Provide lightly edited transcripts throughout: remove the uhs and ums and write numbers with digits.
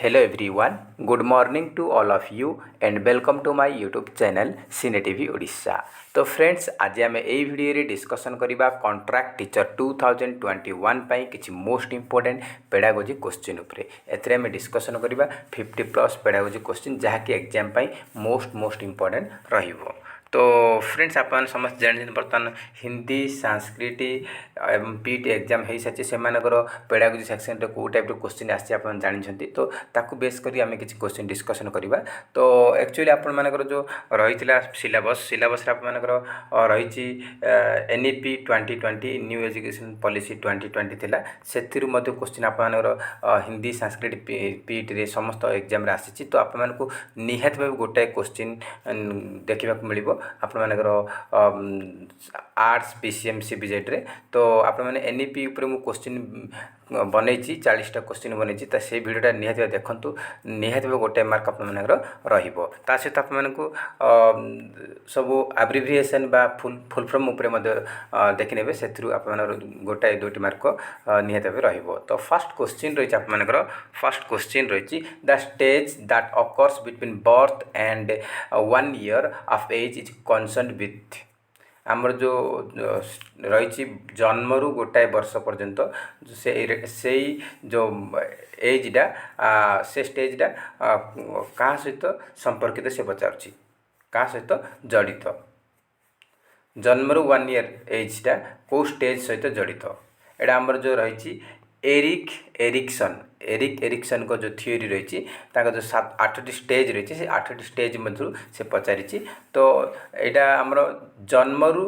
Hello everyone, good morning to all of you and welcome to my YouTube channel Cine TV Odisha। तो friends आज आम यही video discussion करबा contract teacher 2021 पाई किछि most important pedagogy question उपरे एथरे में discussion करबा 50+ पेडागोजी क्वेश्चन जहाँकि एग्जाम पाई मोस्ट इंपोर्टेंट रहिबो। तो फ्रेंड्स आप समस्त जानते बर्तमान हिंदी संस्कृत पीटी एग्जाम हो सारी से पेडागोजी सेक्शन कौ टाइप क्वेश्चन आसी जानते तो ताकू बेस करी आम किसी क्वेश्चन डिस्कसन करवा। तो एक्चुअली आपर जो रही सिलेबस आपर रही एनईपी 2020 न्यू एजुकेशन पॉलिसी 2020 थिला से क्वेश्चन आप हिंदी संस्कृत पीटी समस्त एग्जाम आसी। तो आपको निहाती भाव गोटाए क्वेश्चन देखा मिल आपर आर्ट्स पीसीएम सीबीजेड रे। तो आप एनईपी उपर मु क्वेश्चन बनई 40टा क्वेश्चन बनई तो से भिडियोटा निहाती देखु निहाती गोटे मार्क आपको सहित आपको सब एब्रिविएशन बा फुल फॉर्म उपरे देखने से आप गोटाए 2टी मार्क निहाती भाव। तो फर्स्ट क्वेश्चन रही आप फर्स्ट क्वेश्चन रही the stage that occurs between birth and 1 year of age is concern with आमर जो रही जन्म रु गोटाए वर्ष पर्यंत से जो एजटा से स्टेजटा क्या सहित संपर्कित से पचार क्या सहित जड़ित जन्म रु 1 year एजटा कौ स्टेज सहित जड़ित एटा आमर जो रही एरिक एरिक्सन को जो थ्योरी रही जो 8टी स्टेज रही से 8टी स्टेज मध्य से पचारि। तो यहाँ आमर जन्म रु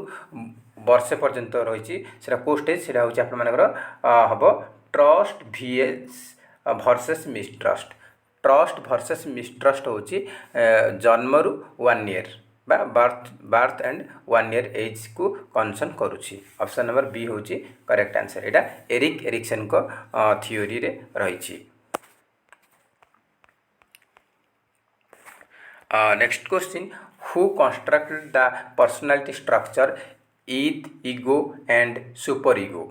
वर्षे पर्यंत रही कौ स्टेज से हम trust versus mistrust. Trust versus mistrust हूँ जन्म रु 1 year बा बर्थ एंड 1 year एज को कंसर्न करुच्ची। ऑप्शन नंबर बी हूँ करेक्ट आंसर। यहाँ एरिक एरिक्सन को थ्योरी रे रही। Next question who constructed the personality structure Eid ego and super ego.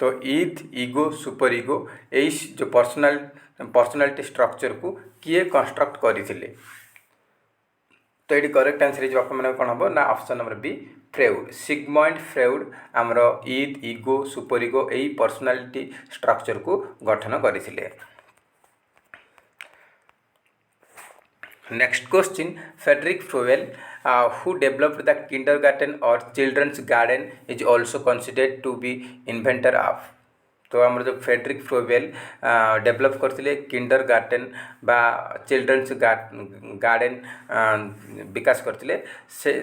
तो ईद ईगो सुपर ईगो यही जो पर्सनालिटी स्ट्रक्चर को किए कंस्ट्रक्ट करते। तो ये करेक्ट आंसर जो आप कौन हम ना option number B Freud Sigmund Freud आमर ईद ईगो सुपर ईगो यही पर्सनालिटी स्ट्रक्चर को गठन करते। Next question Friedrich Froebel who developed the kindergarten और children's garden is also considered to be inventor of. तो आम जो फ्रेडरिक फ्रोवेल डेवलप करते किंडरगार्टन बा चिल्ड्रंस गार्डन विकास करते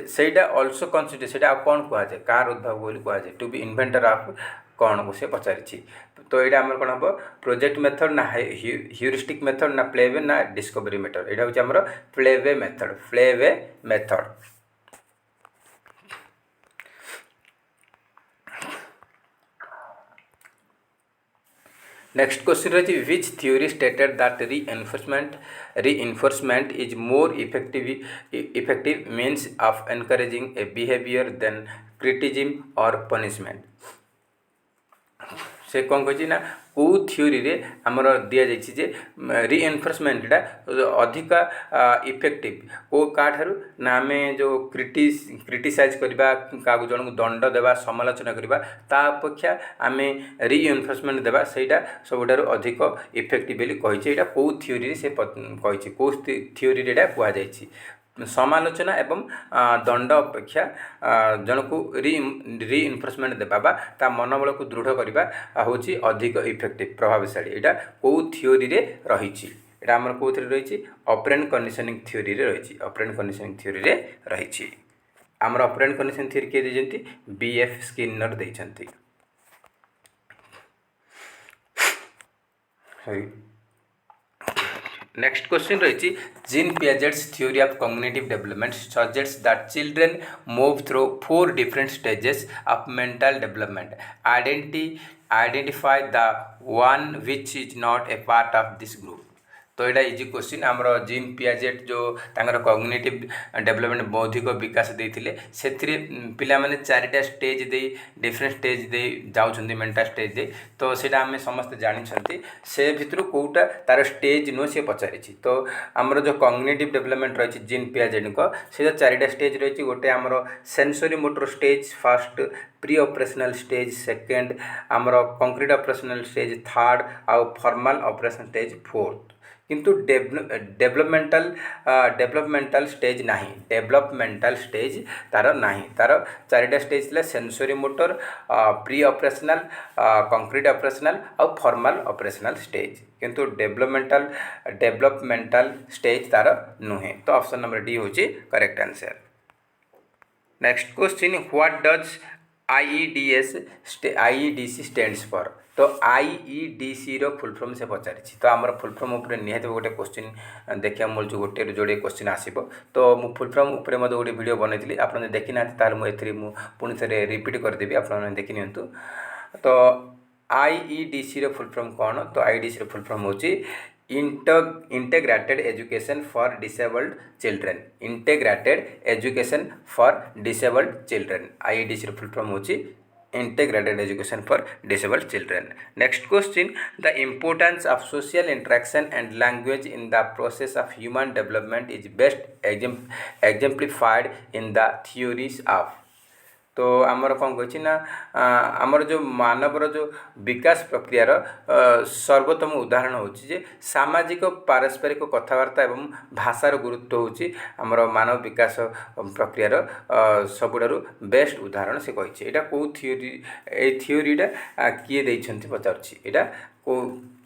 सेटा ऑल्सो कंसिडर से कौन कहुए कार उद्भाव बोली कहुए टू बी इन्वेंटर ऑफ कौन को से पचारि। तो यहाँ आम कौन हम प्रोजेक्ट मेथड ना ह्यूरिस्टिक मेथड ना प्लेवे ना डिस्कवरी मेथड यहाँ हूँ आम प्लेवे मेथड। नेक्स्ट क्वेश्चन रही विच theory stated that reinforcement is more effective means of encouraging a behavior than criticism or punishment। से कौन कही ना कौ थ्योरी रे आमर दि जाइए रीइनफोर्समेंटा अधिका इफेक्टिव को काठारू ना आम जो क्रिटिसाइज करवा क्या जन को दंड देवा समालोचना करवा ता अपेक्षा आम रीइनफोर्समेंट देवा सेटा सबुठार अधिक इफेक्टिव कही कौ थ्योरी से कही कौ थ्योरी रे कहुई समालोचना एवं दंड अपेक्षा जन को रीइनफोर्समेंट देवा ता मनोबल को दृढ़ करवा हूँ अधिक इफेक्टिव प्रभावशाली। यहाँ कौ थ्योरी रे रही यहाँ आम कौ रही ऑपरेंट कंडीशनिंग थ्योरी रे रही ऑपरेंट कंडीशनिंग थ्योरी रे रही आमर ऑपरेंट कंडीशनिंग थ्योरी किए देते बीएफ स्किनर देते। नेक्स्ट क्वेश्चन रही gene Piaget's theory of cognitive development suggests that children move through 4 different stages of mental development। Identify the one which is not a part of this group। तो यहाँ easy question आमर gene Piaget जो तांकर cognitive development बौद्धिक विकास देते से पिला माने चारिटा stage they different stage they जाउछन्ती mental stage दे तो सेटा आमे समस्त जानिछन्ती से भितर कोउटा तार स्टेज नो से पचारिछि तो आमर जो कॉग्निटिव डेवलपमेंट रही जीन पियाजेट को से चारिटा स्टेज रही गोटे आमर sensory motor stage first pre operational stage second आमर कंक्रीट ऑपरेशनल स्टेज थर्ड आउ फॉर्मल ऑपरेशन स्टेज फोर्थ किंतु डेवलपमेंटल स्टेज नहीं डेवलपमेंटल स्टेज तार नहीं तार चारिटा स्टेज थिला sensory motor pre operational concrete operational और फॉर्मल ऑपरेशनल स्टेज किंतु डेवलपमेंटल स्टेज तार नुहे तो ऑप्शन नंबर डी होची correct answer. Next question what does आईईडीसी stands for तो आईईडीसी रो फुल फॉर्म से पचारि तो आमर फुल फॉर्म उपर निहाती गोटे क्वेश्चन देखा मिलूँ गोटे जोड़े क्वेश्चन आसो तो मु फुल फॉर्म उपर मत गोटे वीडियो बनई आप देखी ना ताल मुझे पुणी थे रिपीट करदेवी आप देखी नियंतु तो आईईडीसी रो फुल फॉर्म कौन तो आईईडीसी रो फुल फॉर्म होची integrated education for disabled children integrated education for disabled children IEDC रो फुल फॉर्म होची integrated education for disabled children. Next question, the importance of social interaction and language in the process of human development is best exemplified in the theories of तो आमर कौन कही ना आमर जो मानवर जो विकास प्रक्रियार सर्वोत्तम उदाहरण होची जे सामाजिक पारस्परिक कथबार्ता एवं भाषार गुरुत्व होची आमर मानव विकास प्रक्रियार सबुठारु बेस्ट उदाहरण से कही एटा को थियोरी ए थियोरीटा किए देइछन्ति पचारछि एटा को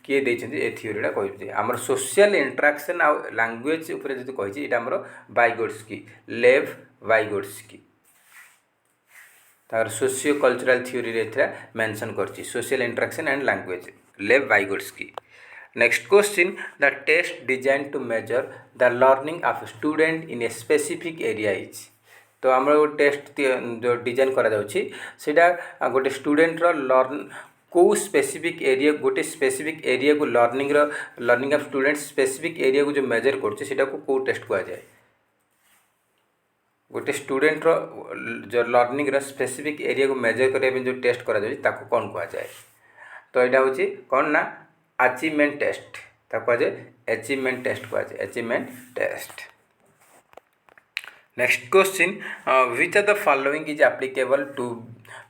किए देइछन्ति ए थियोरीटा कहि आमर सोशल इंटरेक्शन आ लैंग्वेज ऊपर जदि कहि एटा आमर वाइगोट्स्की लेव वाइगोट्स्की तार सोशियो कल्चरल थ्योरी रे मेंशन करछि social interaction and language Lev Vygotsky. Next question, the test design to measure the learning of student in a specific area is तो आम test जो डिजाइन करा जाउछि सेटा गोटे स्टूडेंट रो लर्न को स्पेसिफिक एरिया गोटे स्पेसिफिक एरिया को learning of student specific area को जो मेजर करछि सेटा को टेस्ट कहा जाए गोटे स्टूडेंट रो जो लर्निंग रो स्पेसिफिक एरिया को मेजर करने जो टेस्ट करा जाए ताको कौन कहा जाए तो यहाँ हूँ कौन ना अचीवमेंट टेस्ट कहा जाए अचीवमेंट टेस्ट कहा जाए achievement test. Next question, which of the following is applicable to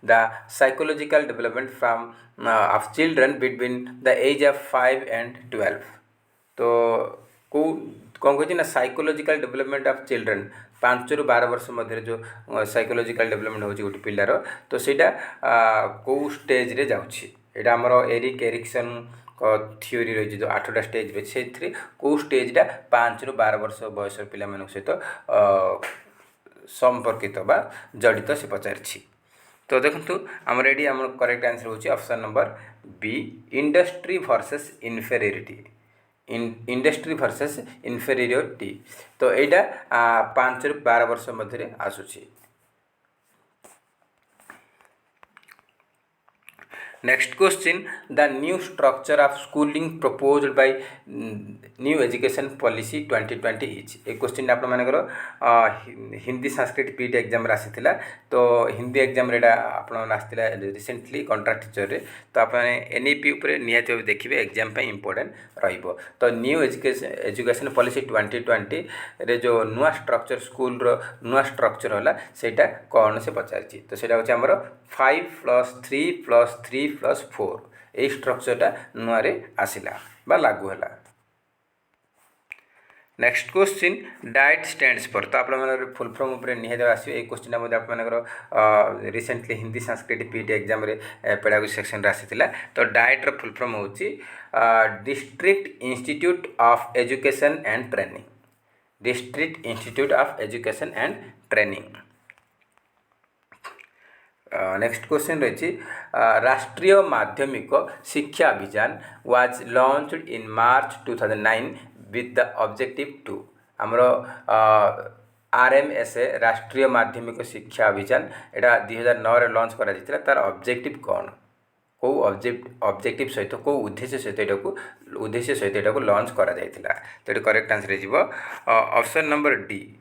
the psychological development from of children between the age of 5 and 12 तो कौन कही ना साइकोलॉजिकल डेवलपमेंट ऑफ चिल्ड्रन 5 ରୁ 12 वर्ष मध्य जो साइकोलॉजिकल डेवलपमेंट होची गोटे पिलार तो सेटा को स्टेज रे जाउछि एटा हमर एरिक एरिक्सन थ्योरी रही जो 8टा स्टेज रही से को स्टेजटा 5 ରୁ 12 वर्ष बयस पिला मान सहित संपर्कित बा जड़ित से पचारि तो देखो आमर ये आम करेक्ट आंसर होची option number B industry versus inferiority industry versus inferiority तो यहाँ 5 ରୁ 12 वर्ष मध्य आसूची। Next question, the new structure of schooling proposed by new education policy 2020 is a question आप हिंदी संस्कृत पीटी एग्जाम आसाला तो हिंदी एग्जाम आसाला रिसेंटली कॉन्ट्रैक्ट टीचर रे तो आप एनईपी उपर निहाती देखिए एग्जाम पे इंपोर्टेंट रहिबो तो न्यू एजुकेशन पॉलिसी 2020 रे जो नुआ स्ट्रक्चर स्कूल रो नुआ स्ट्रक्चर होला सेटा कौन से पचारि तो सेटा होची हमर 5+3+3+4 ये स्ट्रक्चरटा नुआ रे आसिला बा लागू हैला। Next question, diet stands for तो आप फुल फॉर्म उपर निहाती आसो ये क्वेश्चन आप recently Hindi Sanskrit PT exam रे पेडागोजी सेक्शन रे आसीथिला तो डाइट रो फुल फॉर्म होची district institute of education and training district institute of education and training. Next question रही Rashtriya Madhyamik Shiksha Abhiyan was launched in March 2009 with the objective to आमर RMSA राष्ट्रीय माध्यमिक शिक्षा अभियान एटा 2009 रे लॉन्च करा तार ऑब्जेक्टिव कौन कौ ऑब्जेक्टिव सहित कौ उद्देश्य सहित एटा को लॉन्च करा जायतिला। तो ये करेक्ट आंसर हो option number D,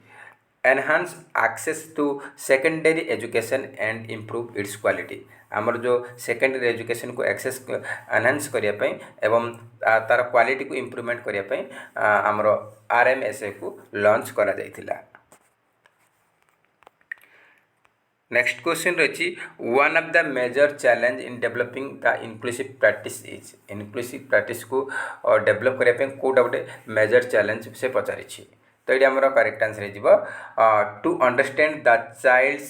enhance access to secondary education and improve its quality. आमर जो सेकेंडरी एजुकेशन को एक्सेस एनहांस करने एवं तार क्वालिटी को इम्प्रूवमेंट करने आमर RMSA को लॉन्च करा जायतिला। नेक्स्ट क्वेश्चन रही one of the major challenge in developing the inclusive practice is. Inclusive practice को डेवलप करने कौटा गोटे मेजर चैलेंज से पचारि। तो ये आमर करेक्ट आंसर हो to understand the child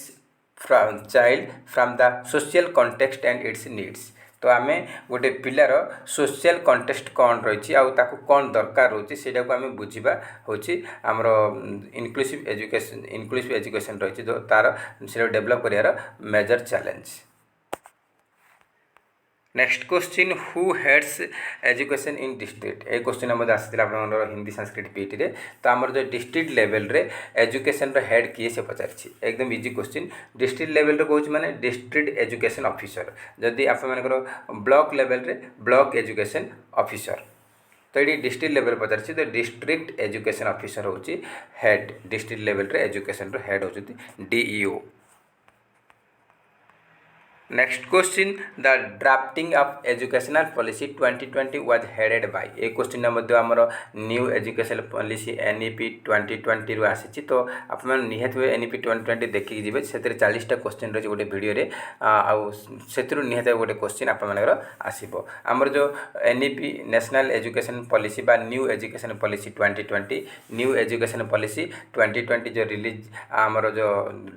from the social context and its needs. तो आम गोटे पिलार सोशल कॉन्टेक्स्ट कौन रही कौन दरकार रोचे से आम बुझा हूँ आमर इनक्लूसिव एजुकेशन रही जो तार से डेवलप कर major challenge. Next question who heads education in district. ये क्वेश्चन आसाला आप हिंदी संस्कृत पीटी रे। तो आमर जो डिस्ट्रिक्ट लेवल रे एजुकेशन हेड किए से पचारि एकदम इजी क्वेश्चन। डिस्ट्रिक्ट लेवल रे कहूँ माने डिस्ट्रिक्ट एजुकेशन ऑफिसर, जदि आप ब्लॉक लेवल रे ब्लॉक एजुकेशन ऑफिसर। तो ये डिस्ट्रिक्ट लेवल पचारि तो डिस्ट्रिक्ट एजुकेशन ऑफिसर हूँ हेड। डिस्ट्रिक्ट लेवल रे एजुकेशन हेड होती DEO। Next question the drafting of educational policy 2020 was headed by. ये क्वेश्चन आमर न्यू एजुकेशनल पॉलिसी NEP 2020 रु आसी। तो आप निहत NEP 2020 देखिए जी से 40टा क्वेश्चन रही गोटे वीडियो रे से निहत गोटे क्वेश्चन आपर आसो। आमर जो NEP नेशनल एजुकेशन पॉलिसी बा new education policy 2020 new education policy 2020 जो रिलीज आमर जो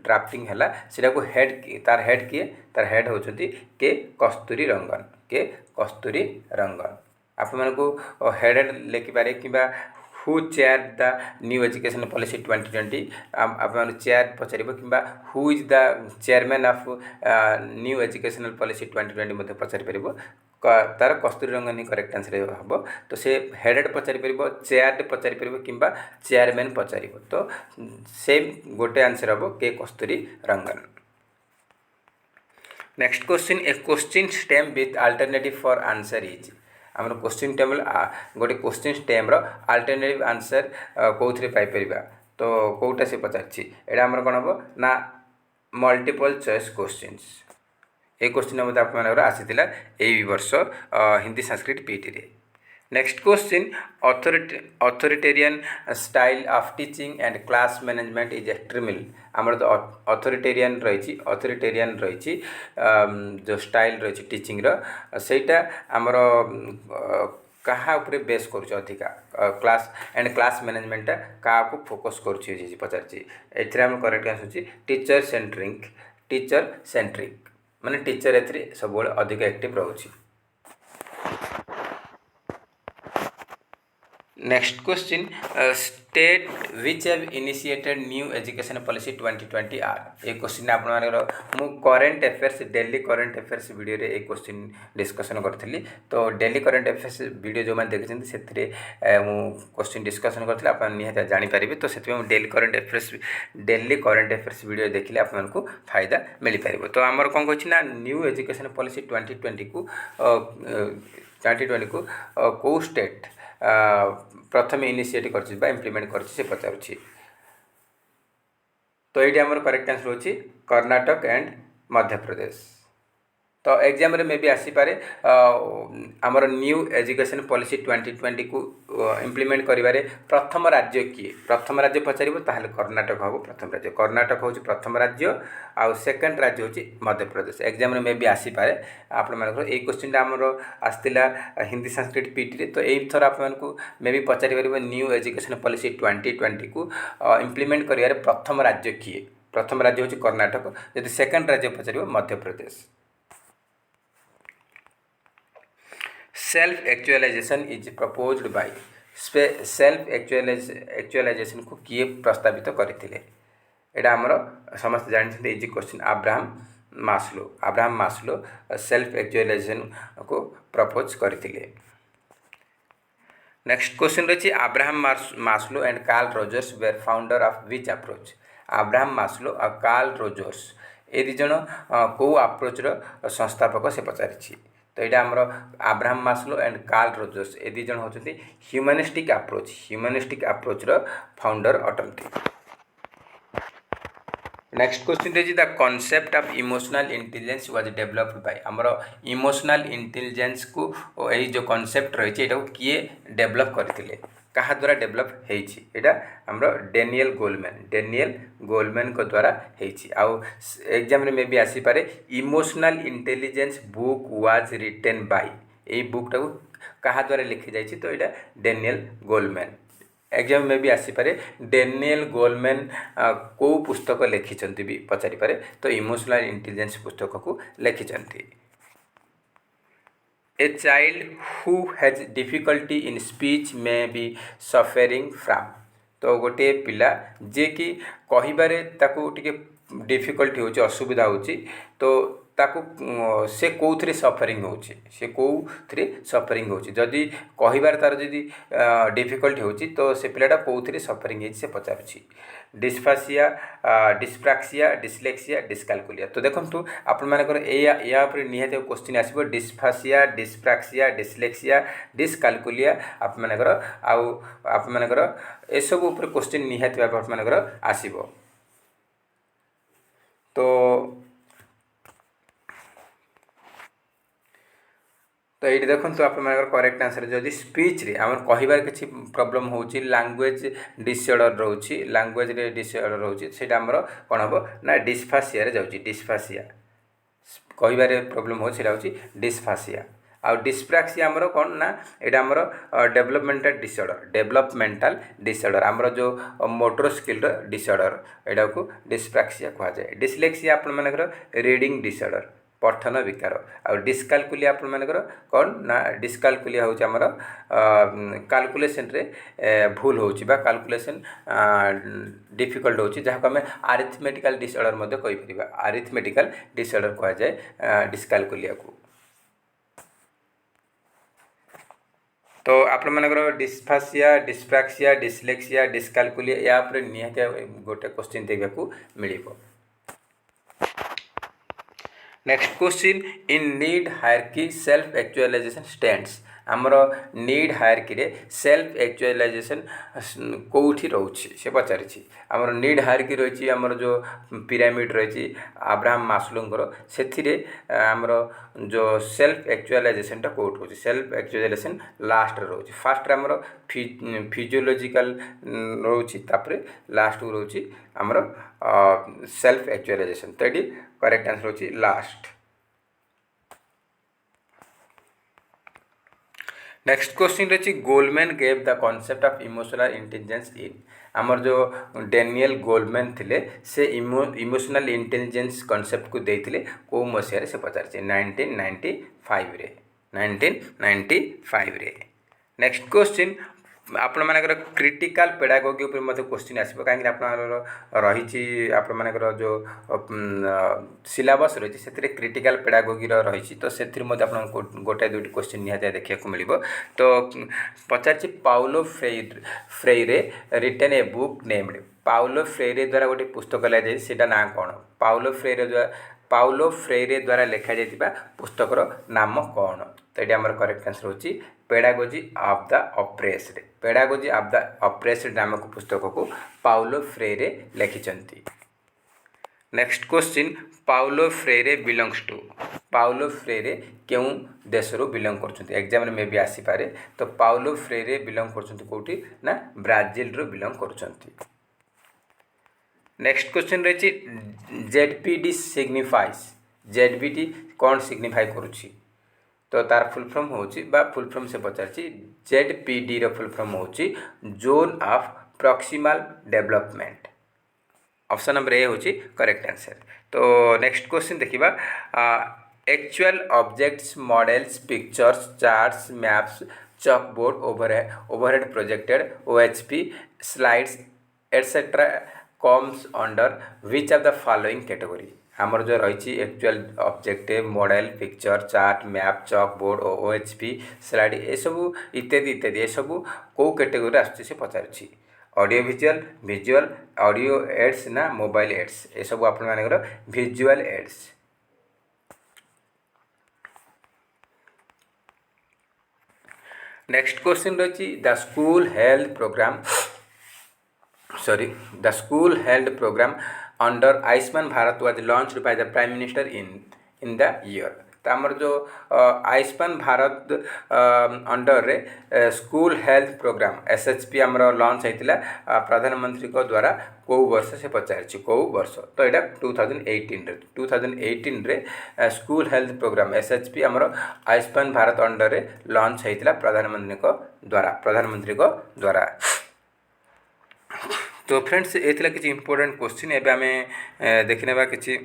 ड्राफ्टिंग है सीटा को हेड तार हेड किए तार हेड होती के कस्तूरी रंगन। के कस्तूरी रंगन आपको हेड लिखिपारे कि who chair the new education policy 2020 आप चेयर पचार कि who is the chairman of new educational policy 2020 पचारि पार तार कस्तूरी रंगन ही करेक्ट आंसर हम। तो से हेडेड पचारि पार, चेयर पचारि पार कि चेयरमैन पचार। तो सेम गोटे आंसर हम के Kasturirangan. Next question a question stem with alternative for answer is. आम क्वेश्चन टेबल गोटे क्वेश्चन स्टेम अल्टरनेटिव आंसर कौन पाइपर। तो कौटा से पचार आमर कौन हम ना मल्टीपल चॉइस क्वेश्चंस। ये क्वेश्चन आप आसीला यही वर्ष हिंदी संस्कृत पीटी रे। Next question authoritarian style of teaching and class management is extremely. आमर जो अथॉरिटेरियन रही जो स्टाइल रही टीचिंग सेटा आमर कहा उपरे बेस करुच्चे अधिका क्लास एंड क्लास मैनेजमेंट क्या फोकस करुच्चे पचार। एम करेक्ट आसूँ टीचर सेंट्रिक माने टीचर ए सब अधिक एक्टिव रोचे। Next question state which have initiated new education policy 2020 आर। ये क्वेश्चन आप current affairs daily current affairs video रे एक क्वेश्चन डिस्कसन करी। तो डेली करेंट अफेयर्स वीडियो जो मैंने देखते से क्वेश्चन डिस्कसन करी आप निहत जानीपारे। तो से डेली करेंट अफेयर्स वीडियो देखिले आपको फायदा मिल पार। तो आमर कौन कहना ना न्यू एजुकेशन पॉलिसी 2020 को कौ स्टेट प्रथम इनिशिएट कर इम्प्लीमेंट कर पचार। तो ये आमर करेक्ट आंसर होची कर्नाटक एंड मध्य प्रदेश। तो एग्जाम रे मे भी आसीपारे आमर न्यू एजुकेशन पॉलिसी 2020 को इम्प्लीमेंट करिवारे प्रथम राज्य किए। प्रथम राज्य पचार ताहले कर्नाटक हम प्रथम राज्य। कर्नाटक हूँ प्रथम राज्य आउ सेकेंड राज्य हूँ मध्य प्रदेश। एग्जाम रे मे भी आसीपारे आप ये क्वेश्चन आमर आसला हिंदी संस्कृत पीटी रे। तो यही थर आपको मे भी पचारि पारे न्यू एजुकेशन पॉलिसी 2020 को इम्प्लीमेंट करिवारे प्रथम राज्य किए। प्रथम राज्य हूँ कर्नाटक, यदि सेकेंड राज्य पचार Madhya Pradesh. Self actualization is proposed by. Self actualization को किए प्रस्तावित करथिले। एटा हमर समस्त जानते easy question Abraham Maslow self actualization को प्रपोज करथिले। नेक्स्ट क्वेश्चन रही Abraham Maslow and Carl Rogers were founder of which approach. Abraham Maslow और कार्ल रोजर्स ये दुज कौ अप्रोच संस्थापक से पचारि। तो यहाँ आमर Abraham Maslow and Carl Rogers ए दुई जन होती humanistic approach founder अटंती। Next question रही the concept of emotional intelligence was developed by आमर इमोशनल इंटेलिजेंस को यही जो कॉन्सेप्ट रही है किए डेवलप करते कहा द्वारा डेवलप होती यहाँ आमर डेनियल गोलमैन को द्वारा होती आउ एग्जाम में भी आसीपे emotional intelligence book was written by यही बुकटा को कहा द्वारा लिखी जाइए तो यहाँ डेनियल गोलमैन एग्जाम में भी आसीपे डेनियल गोलमैन को पुस्तक लिखिं भी पचारिपे तो इमोशनल इंटेलिजेंस पुस्तक को लिखिं a child who has difficulty in speech may be suffering from तो गोटे पिला जे कि कहिबारे ताकू टिके डिफिकल्टी होची असुविधा होची तो ताकू से कौन सफरिंग होची से कौन सफरिंग होची जदि कहिबार तार जदि डिफिकल्टी होची तो से पिलाटा कौन सफरिंग है से पचारुची डिस्फासिया डिस्प्राक्सिया डिस्लेक्सिया डिस्कालकुलिया तो देखो आपण मानकर या निहाती क्वेश्चन आसो डिस्फासिया डिस्प्राक्सिया डिस्लेक्सिया डिस्कालकुलिया आप मानकर आप मानकर ए सब ऊपर क्वेश्चन निहाती भाव आप मानकर आसीबो तो ये देखो आप करेक्ट आंसर जदि स्पीच रे आम कहिबार किसी प्रॉब्लम होची लैंग्वेज डिसऑर्डर रोची लैंग्वेज रे डिसऑर्डर रोची सेटा हमर कोन हबो ना डिस्फासिया रे जाउची डिस्फासिया कहिबार प्रॉब्लम हो सेटा होची डिस्फासिया आ डिस्प्राक्सिया हमर कोन ना एटा हमर डेवलपमेंटल डिसऑर्डर हमर जो मोटर स्किल रो डिसऑर्डर एटा को डिस्प्राक्सिया कहा जाए डिस्लेक्सिया आपण मानकर रीडिंग डिसऑर्डर पठन विकार आ डिस्कालकुलिया आपण मानकर कौन ना डिस्कालकुलिया होची हमर कैलकुलेशन रे भूल होची बा कैलकुलेशन डिफिकल्ट होची जहा को हमें अरिथमेटिकल डिसऑर्डर मध्ये कहि परिबा अरिथमेटिकल डिसऑर्डर कहा जाए डिस्कालकुलिया को तो आपण मानकर डिस्फासिया डिस्प्राक्सिया डिस्लेक्सिया डिस्कालकुलिया या पर निहाती गोटे क्वेश्चन देखा को मिलिबो। Next question in need hierarchy self actualization stands आमर नीड हायरार्की रे सेल्फ एक्चुअलाइजेशन कोठी रोची से पचारि आमर नीड हायरार्की रही आमर जो पिरामिड रही अब्राहम मास्लोंकर से आमर जो सेल्फ एक्चुअलाइजेशन टा कोठ रोची सेल्फ एक्चुअलाइजेशन लास्ट रोची फास्ट आमर फिजियोलॉजिकल रोची तापरे लास्ट रोची आमर सेल्फ एक्चुअलाइजेशन तो ये करेक्ट आंसर होची लास्ट। नेक्स्ट क्वेश्चन रही Goleman gave the concept of emotional intelligence in आमर जो डेनियल गोलमैन थिले से इमोशनल इंटेलिजेंस कॉन्सेप्ट को देते को मसीह से पचार 1995 रे। नेक्स्ट क्वेश्चन आपण मानकर क्रिटिकल पेडागोगी ऊपर मते क्वेश्चन आसीबो काहे कि आपनर रही आपण मानकर जो सिलेबस रही से क्रिटिकल पेडागोगी रही तो से आपन गोटे दुटी क्वेश्चन निहाती देखा को मिलिबो तो पचार Paulo Freire written a book named Paulo Freire द्वारा गोटे पुस्तक लिया सेटा ना कौन पाउलो फ्रेइरे द्वारा लिखा जाइतिबा पुस्तकर नाम कौन तो ये आमर करेक्ट आंसर होची pedagogy of the oppressed pedagogy of the oppressed नामक पुस्तक को पाउलो फ्रेइरे लिखिचंती। Next question Paulo Freire belongs to Paulo Freire क्यों देश रो बिलोंग करछंती एग्जाम में भी आसी पारे तो पाउलो फ्रेइरे बिलोंग करछंती कोठी ना ब्राजील रो बिलोंग करछंती। नेक्स्ट क्वेश्चन रही जेडपीडी सिग्निफाइज जेडपीडी कौन सिग्निफाई करुछि तो तार फुल फॉर्म होची बा फुल फॉर्म से पचार जेडपीडी रो फुल फॉर्म होची zone of proximal development option number A होची करेक्ट आंसर। तो नेक्स्ट क्वेश्चन देखिबा actual objects models pictures charts maps chalkboard overhead projected OHP slides etcetera comes under which of the following category आमर जो रही actual object model picture chart map chalkboard OHP slide ये सब इत्यादि इत्यादि ये सब कौ कैटेगरी आसुच्छी से पचारुछि ऑडियो विजुअल ऑडियो एड्स ना मोबाइल एड्स ये सब आपण मानकर विजुअल एड्स। नेक्स्ट क्वेश्चन रही the school health program under Ayushman Bharat was launched by the Prime Minister in the year. तो आमर जो आयुष्मान भारत अंडर रे स्कूल हेल्थ प्रोग्राम SHP आमर लॉन्च होता प्रधानमंत्री को द्वारा कौ वर्ष से पचारि कौ वर्ष तो यहाँ 2018 रे स्कूल हेल्थ प्रोग्राम SHP आमर आयुष्मान भारत अंडर रे लॉन्च होता प्रधानमंत्री को द्वारा तो फ्रेंड्स ये किसी इंपोर्टेंट क्वेश्चन एवं आम देखने किसी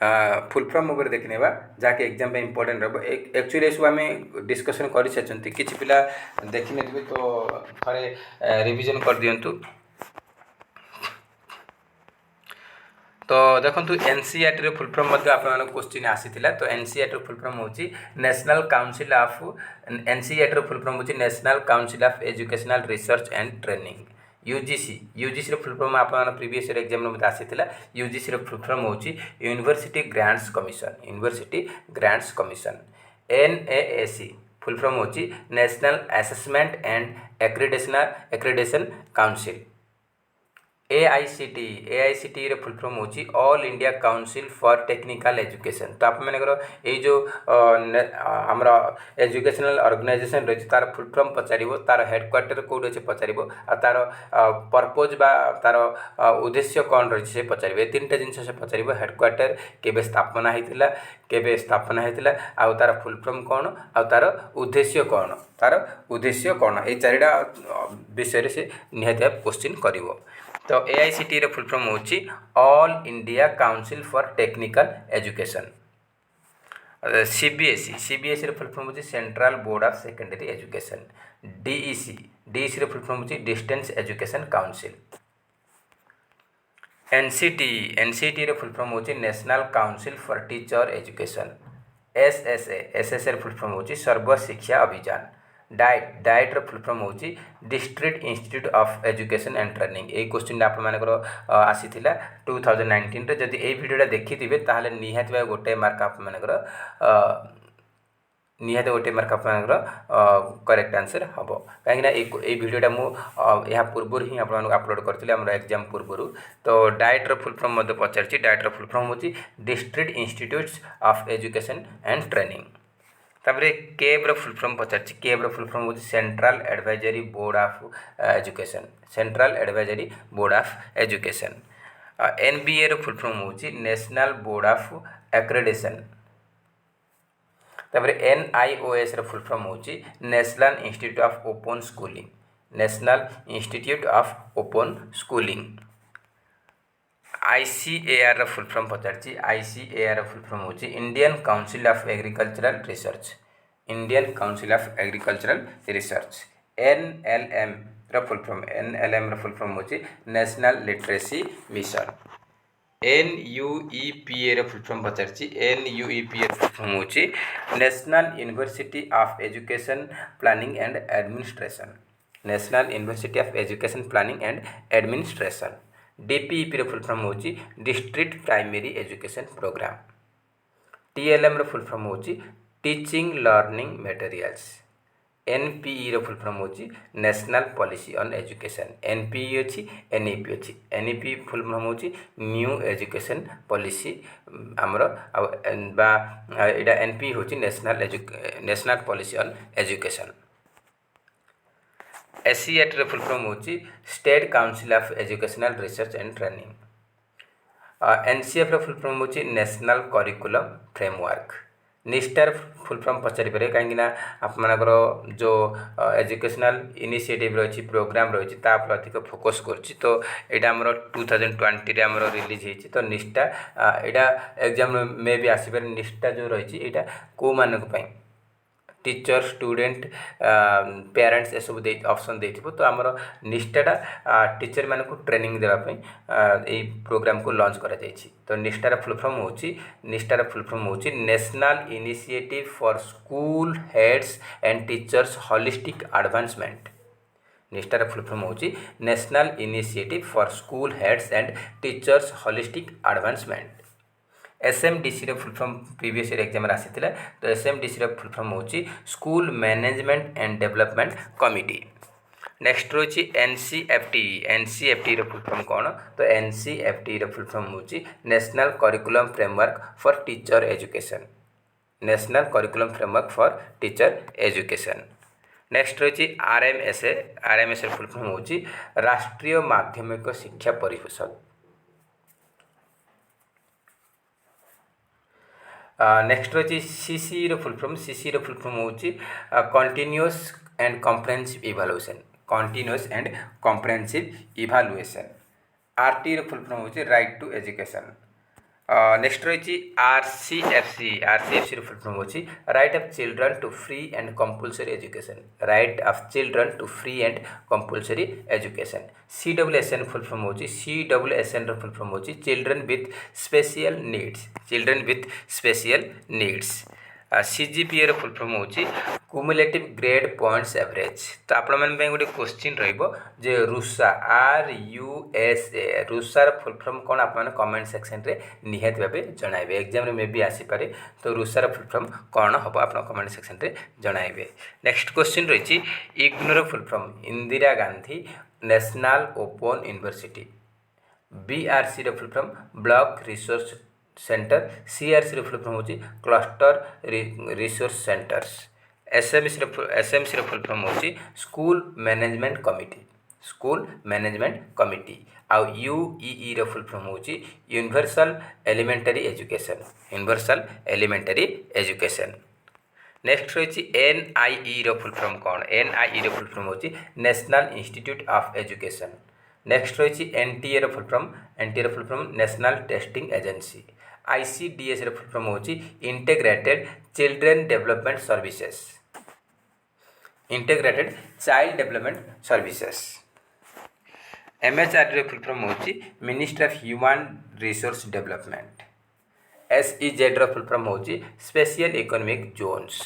फुल फॉर्म उपर देखने जहाँकि एग्जाम इंपोर्टेंट रहा एक्चुअली ये सब आम डिस्कसन कर सारी किसी पिला देखने थे तो थे रिविजन कर दिंतु तो देखो NCERT फुल फॉर्म आप क्वेश्चन आसीला तो NCERT फुल फॉर्म होची national council of NCERT full form होची national council of educational research and training UGC full form आप प्रीवियस एग्जाम में आसीला यूजीसी फुल फॉर्म होची university grants commission NAAC full form होची national assessment and accreditation council AICTE रे full form होची all India council for technical education तो आप मानकर ये जो आमर एजुकेशनल ऑर्गेनाइजेशन रही तार फुल फॉर्म पचारिबो तार हेडक्वार्टर कोड अच्छे पचारिबो आ तार पर्पज बा तार उद्देश्य कौन रही से पचारिबो ए तीन टा जिनस से पचारिबो हेडक्वार्टर केबे स्थापना होइतिला आ तार फुल फॉर्म कौन आ तार उद्देश्य कौन ये चारिटा विषय से निहाती क्वेश्चन करिवो तो AICTE रे फुल फॉर्म होची all India council for technical education CBSE रे फुल फॉर्म होची central board of secondary education DEC रे फुल फॉर्म होची डिस्टेंस एजुकेशन काउंसिल NCTE रे फुल फॉर्म होची national council for teacher education SSA रे full form होची सर्व शिक्षा अभियान डाइट रो फुल फॉर्म होची district institute of education and training ये क्वेश्चन आप मानकर आसीथिला 2019 रे जदि ए वीडियोटा देखिथिबे ताहले निहाती गोटे मार्क आप मानकर करेक्ट आंसर हम कहीं वीडियोटा मुझे पूर्व ही अपलोड करी आम एग्जाम पूर्व तो डाइट रो फुल फॉर्म पचार डाइट रो फुल फॉर्म होची district institutes of education and training तापरे केब रो फुल फॉर्म पचार केब रो फुल फॉर्म होची central advisory board of education NBA रो फुल फॉर्म होची नेशनल बोर्ड ऑफ एक्रेडिटेशन तापरे NIOS रो फुल फॉर्म होची national institute of open schooling ICAR रो फुल फॉर्म पचार ICAR रो फुल फॉर्म होची Indian council of agricultural research NLM रो फुल फॉर्म होची नेशनल लिटरेसी मिशन NUEPA रो फुल फॉर्म पचार NUEPA रो फुल फॉर्म होची national university of education planning and administration DPEP रो फुल फॉर्म होची district primary education programme TLM रो full form होची टीचिंग लर्निंग मटेरियल्स NPE रो फुल फॉर्म होची national policy on education NPE अच्छी NEP अच्छी NEP full form होची new education policy आमर एटा NPE होची national policy on education SCERT रो फुल फॉर्म होची state council of educational research and training NCF रो फुल फॉर्म होची नेशनल करिकुलम फ्रेमवर्क निष्ठार फुल फॉर्म पचारि पारे कहीं आपमनकर जो एजुकेशनल इनिशिएटिव रही प्रोग्राम रही पर अधिक फोकस करछि तो यहाँ आमर 2020 रे आमर रिलीज होती तो निष्ठा यहाँ एग्जाम में भी आसपारे निष्ठा जो रही यहाँ कौ मानक टीचर स्टूडेंट पेरेंट्स ये सब ऑप्शन देथिबो तो आमर निष्ठाटा टीचर मान को ट्रेनिंग देवाई ये प्रोग्राम को लॉन्च करा जायछि तो निष्ठार फुल फॉर्म होची national initiative for school heads and teachers holistic advancement निष्ठार फुल फॉर्म होची national initiative for school heads and teachers holistic advancement SMDC ର full form previous year exam आसीथिला तो SMDC ର फुल फॉर्म होची school management and development committee. Next रोची NCFT रो full form कौन तो NCFT रो फुल फॉर्म होची national curriculum framework for teacher education. National curriculum framework for teacher education. Next रही RMSA फुल फॉर्म होची राष्ट्रीय माध्यमिक शिक्षा परिषद। नेक्स्ट रही CC रो फुल फॉर्म होची continuous and comprehensive evaluation. Continuous and comprehensive evaluation. RT रो full form होची right to education. Next रही RCFC रो full form होची right of children to free and compulsory education. Right of children to free and compulsory education. CWSN full form होची रो full form होची children with special needs. Children with special needs. CGPA रो full form होची cumulative grade points average. तो आपण मन पे गोटे क्वेश्चन रहइबो जे रुसा RUSA रुसा रो फुल फॉर्म कोन आप माने कमेंट सेक्शन रे निहात भाबे जणाइबे। एग्जाम रे मे भी आसी पारे तो रुसा रो फुल फॉर्म कोन हबो आपण कमेंट सेक्शन रे जणाइबे। नेक्स्ट क्वेश्चन रहिछि IGNOU रो full form Indira Gandhi national open university. BRC रो full form block resource centre. CRC रो फुल फॉर्म होची क्लस्टर रिसोर्स सेंटर्स। SMC रो फुल फॉर्म होची school management committee. School management committee. आउ UEE रो फुल फॉर्म होची universal elementary education. Universal elementary education. Next रही NIE रो full form कौन NIE रो फुल फॉर्म होची national institute of education. Next रही NTA रो full form national testing agency. ICDS रो फुल फॉर्म होची integrated children development services. Integrated child development services. MHRD रो फुल फॉर्म होची ministry of human resource development. SEZ रो full form होची special economic zones.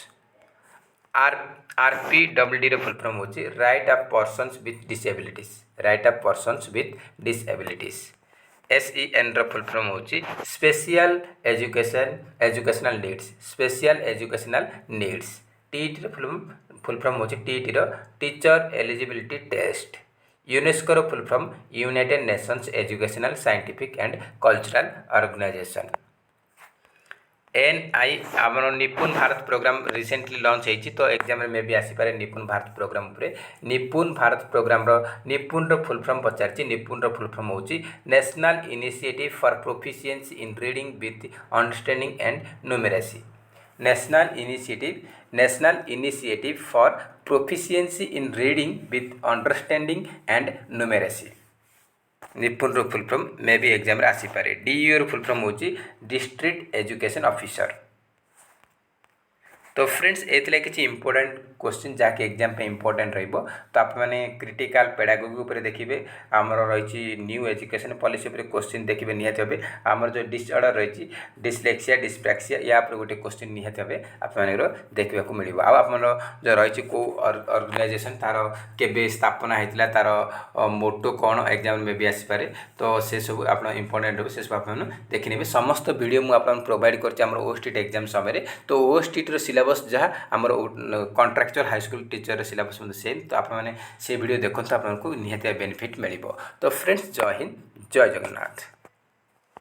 RPWD रो full form होची right of persons with disabilities. Right of persons with disabilities. SEN रो full form होची special educational needs. Special educational needs. TET रो full form होची TET रो teacher eligibility test. UNESCO रो full form united nations educational scientific and cultural organisation. NI आमर निपुण Bharat programme recently launch होती तो एग्जाम में भी आसीपारे निपुण भारत प्रोग्राम उपरे। निपुण भारत प्रोग्राम निपुण रो फुल फॉर्म पचारछि। निपुण रो फुल फॉर्म होची national initiative for proficiency in reading with understanding and numeracy. National initiative for proficiency in reading with understanding and numeracy. NIPUN रो फुल फॉर्म मे भी एग्जाम रे आसी पारे। DEO रो फुल फॉर्म होची डिस्ट्रिक्ट एजुकेशन ऑफिसर। तो friends एतले किछि important question जाके exam पे इंपोर्टेंट रहइबो। तो आप माने क्रिटिकल पेडागोगी ऊपर देखिबे हमर रहिछि न्यू एजुकेशन पॉलिसी ऊपर क्वेश्चन देखिबे निहात होबे। हमर जो डिसऑर्डर रहिछि डिसलेक्सिया डिस्प्रैक्सिया या ऊपर गोटे क्वेश्चन निहात होबे आप माने रो देखबा को मिलिबो। आ आपन जो रहिछि को ऑर्गेनाइजेशन तार केबे स्थापना हेतिला तार मोटो कोन एग्जाम में भी आसी पारे। तो से सब आपन इंपोर्टेंट हो से सब आपन देखिनेबे। समस्त वीडियो मु आपन प्रोवाइड करछि हमर OSTET एग्जाम समय। तो OSTET रो सिलेबस जहाँ आमर contractual high school teacher syllabus same. तो आप से वीडियो देखो तो आपको निहाती बेनिफिट मिल। तो फ्रेंड्स जय हिंद जय जगन्नाथ।